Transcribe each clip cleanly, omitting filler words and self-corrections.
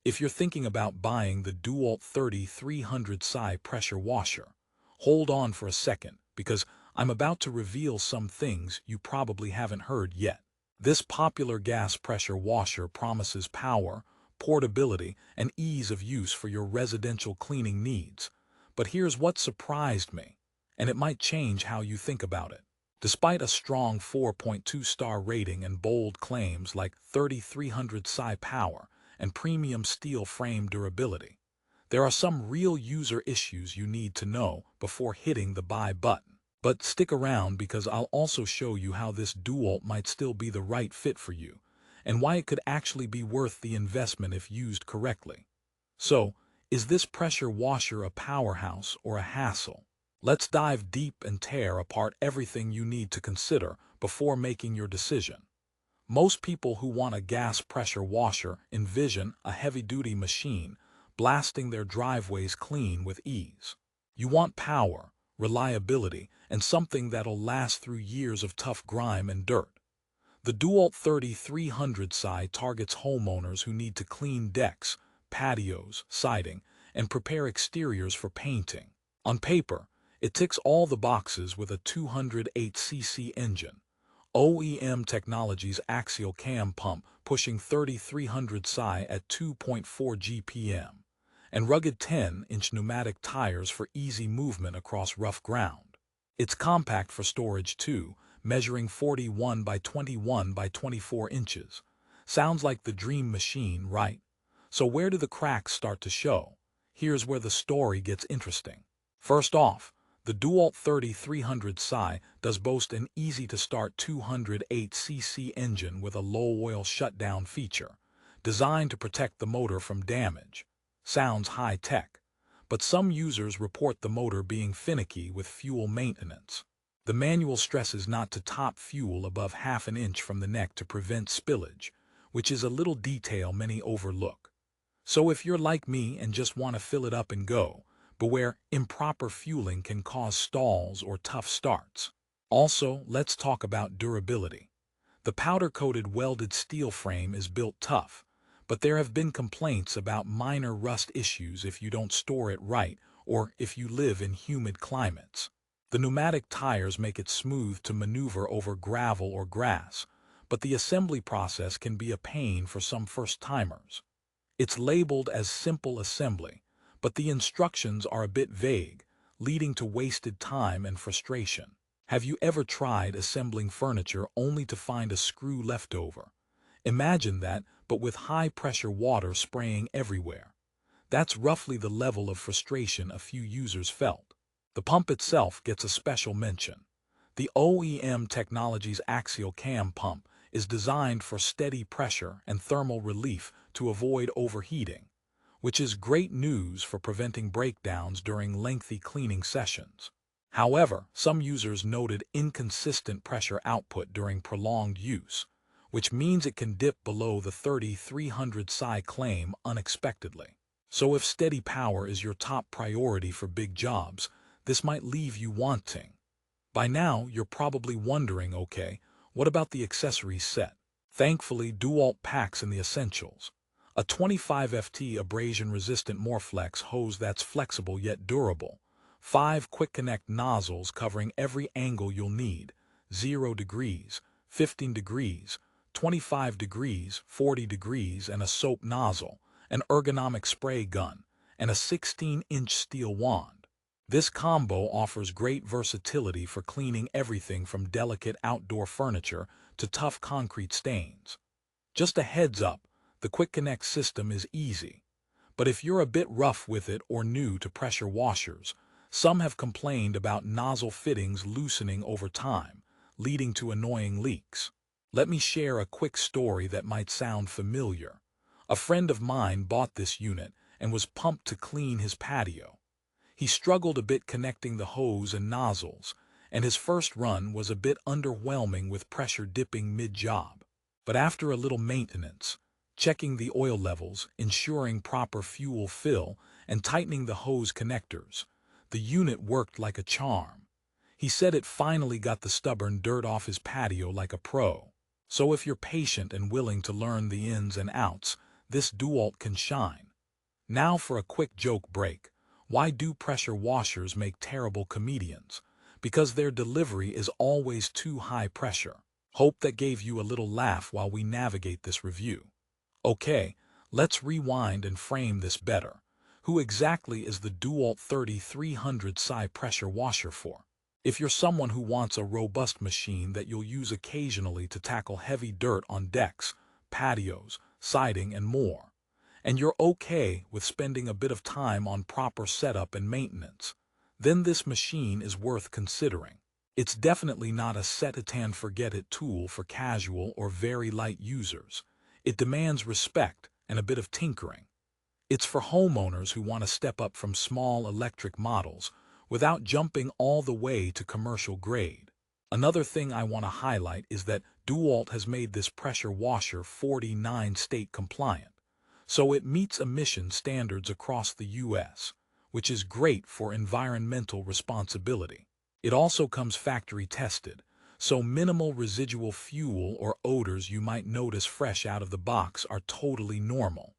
If you're thinking about buying the Dewalt 300 psi pressure washer, hold on for a second because I'm about to reveal some things you probably haven't heard yet. This popular gas pressure washer promises power, portability, and ease of use for your residential cleaning needs. But here's what surprised me, and it might change how you think about it. Despite a strong 4.2-star rating and bold claims like 300 psi power and premium steel frame durability, there are some real user issues you need to know before hitting the buy button. But stick around because I'll also show you how this Dewalt might still be the right fit for you, and why it could actually be worth the investment if used correctly. So, is this pressure washer a powerhouse or a hassle? Let's dive deep and tear apart everything you need to consider before making your decision. Most people who want a gas pressure washer envision a heavy-duty machine blasting their driveways clean with ease. You want power, reliability, and something that'll last through years of tough grime and dirt. The Dewalt 300 psi targets homeowners who need to clean decks, patios, siding, and prepare exteriors for painting. On paper, it ticks all the boxes with a 208cc engine, OEM Technology's axial cam pump pushing 300 psi at 2.4 GPM, and rugged 10-inch pneumatic tires for easy movement across rough ground. It's compact for storage too, measuring 41 by 21 by 24 inches. Sounds like the dream machine, right? So where do the cracks start to show? Here's where the story gets interesting. First off, the Dewalt 300 psi does boast an easy-to-start 208cc engine with a low-oil shutdown feature, designed to protect the motor from damage. Sounds high-tech, but some users report the motor being finicky with fuel maintenance. The manual stresses not to top fuel above half an inch from the neck to prevent spillage, which is a little detail many overlook. So if you're like me and just want to fill it up and go, beware improper fueling can cause stalls or tough starts. Also, let's talk about durability. The powder-coated welded steel frame is built tough, but there have been complaints about minor rust issues if you don't store it right or if you live in humid climates. The pneumatic tires make it smooth to maneuver over gravel or grass, but the assembly process can be a pain for some first-timers. It's labeled as simple assembly, but the instructions are a bit vague, leading to wasted time and frustration. Have you ever tried assembling furniture only to find a screw left over? Imagine that, but with high-pressure water spraying everywhere. That's roughly the level of frustration a few users felt. The pump itself gets a special mention. The OEM Technology's axial cam pump is designed for steady pressure and thermal relief to avoid overheating, which is great news for preventing breakdowns during lengthy cleaning sessions. However, some users noted inconsistent pressure output during prolonged use, which means it can dip below the 300 psi claim unexpectedly. So if steady power is your top priority for big jobs, this might leave you wanting. By now, you're probably wondering, okay, what about the accessories set? Thankfully, Dewalt packs in the essentials. A 25 FT abrasion-resistant Morflex hose that's flexible yet durable. 5 quick-connect nozzles covering every angle you'll need. 0 degrees, 15 degrees, 25 degrees, 40 degrees, and a soap nozzle, an ergonomic spray gun, and a 16-inch steel wand. This combo offers great versatility for cleaning everything from delicate outdoor furniture to tough concrete stains. Just a heads up, the Quick Connect system is easy, but if you're a bit rough with it or new to pressure washers, some have complained about nozzle fittings loosening over time, leading to annoying leaks. Let me share a quick story that might sound familiar. A friend of mine bought this unit and was pumped to clean his patio. He struggled a bit connecting the hose and nozzles, and his first run was a bit underwhelming with pressure dipping mid-job. But after a little maintenance, checking the oil levels, ensuring proper fuel fill, and tightening the hose connectors, the unit worked like a charm. He said it finally got the stubborn dirt off his patio like a pro. So if you're patient and willing to learn the ins and outs, this Dewalt can shine. Now for a quick joke break. Why do pressure washers make terrible comedians? Because their delivery is always too high pressure. Hope that gave you a little laugh while we navigate this review. Okay, let's rewind and frame this better. Who exactly is the Dewalt 3300 SI pressure washer for? If you're someone who wants a robust machine that you'll use occasionally to tackle heavy dirt on decks, patios, siding, and more, and you're okay with spending a bit of time on proper setup and maintenance, then this machine is worth considering. It's definitely not a set-it-and-forget-it tool for casual or very light users. It demands respect and a bit of tinkering. It's for homeowners who want to step up from small electric models without jumping all the way to commercial grade. Another thing I want to highlight is that Dewalt has made this pressure washer 49 state compliant, so it meets emission standards across the U.S., which is great for environmental responsibility. It also comes factory tested, so minimal residual fuel or odors you might notice fresh out of the box are totally normal.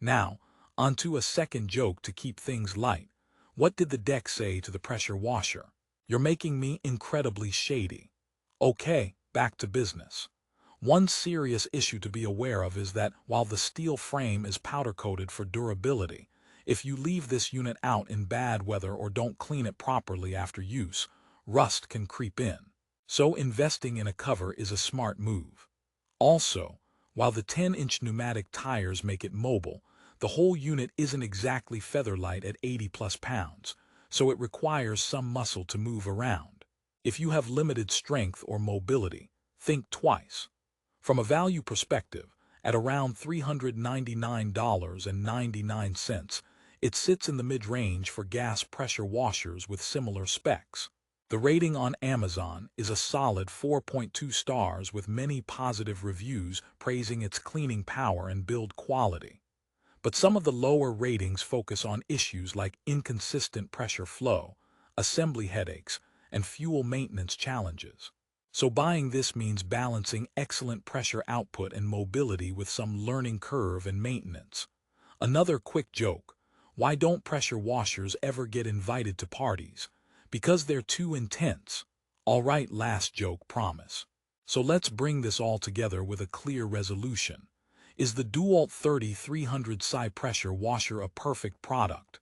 Now, onto a second joke to keep things light. What did the deck say to the pressure washer? You're making me incredibly shady. Okay, back to business. One serious issue to be aware of is that while the steel frame is powder-coated for durability, if you leave this unit out in bad weather or don't clean it properly after use, rust can creep in. So investing in a cover is a smart move. Also, while the 10-inch pneumatic tires make it mobile, the whole unit isn't exactly featherlight at 80+ pounds, so it requires some muscle to move around. If you have limited strength or mobility, think twice. From a value perspective, at around $399.99, it sits in the mid-range for gas pressure washers with similar specs. The rating on Amazon is a solid 4.2 stars with many positive reviews praising its cleaning power and build quality. But some of the lower ratings focus on issues like inconsistent pressure flow, assembly headaches, and fuel maintenance challenges. So buying this means balancing excellent pressure output and mobility with some learning curve and maintenance. Another quick joke: why don't pressure washers ever get invited to parties? Because they're too intense. Alright, last joke, promise. So let's bring this all together with a clear resolution. Is the Dewalt 3300 SI pressure washer a perfect product?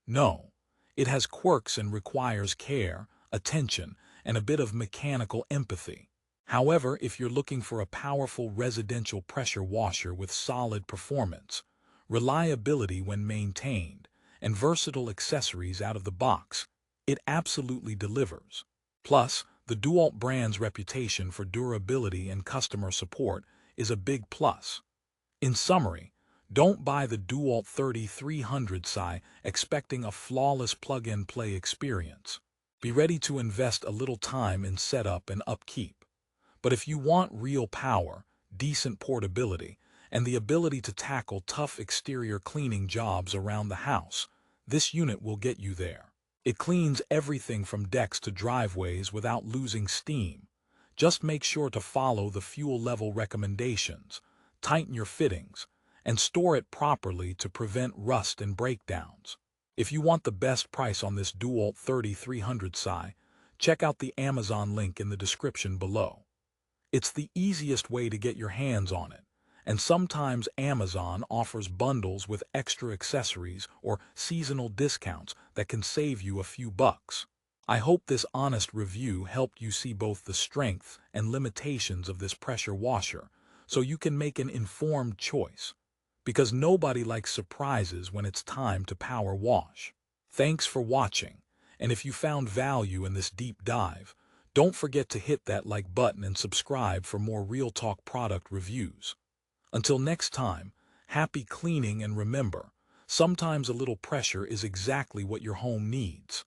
No. It has quirks and requires care, attention, and a bit of mechanical empathy. However, if you're looking for a powerful residential pressure washer with solid performance, reliability when maintained, and versatile accessories out of the box, it absolutely delivers. Plus, the Dewalt brand's reputation for durability and customer support is a big plus. In summary, don't buy the Dewalt 3300 SI expecting a flawless plug-and-play experience. Be ready to invest a little time in setup and upkeep. But if you want real power, decent portability, and the ability to tackle tough exterior cleaning jobs around the house, this unit will get you there. It cleans everything from decks to driveways without losing steam. Just make sure to follow the fuel level recommendations, tighten your fittings, and store it properly to prevent rust and breakdowns. If you want the best price on this Dewalt 3300 SI, check out the Amazon link in the description below. It's the easiest way to get your hands on it, and sometimes Amazon offers bundles with extra accessories or seasonal discounts that can save you a few bucks. I hope this honest review helped you see both the strengths and limitations of this pressure washer, so you can make an informed choice. Because nobody likes surprises when it's time to power wash. Thanks for watching, and if you found value in this deep dive, don't forget to hit that like button and subscribe for more Real Talk product reviews. Until next time, happy cleaning, and remember, sometimes a little pressure is exactly what your home needs.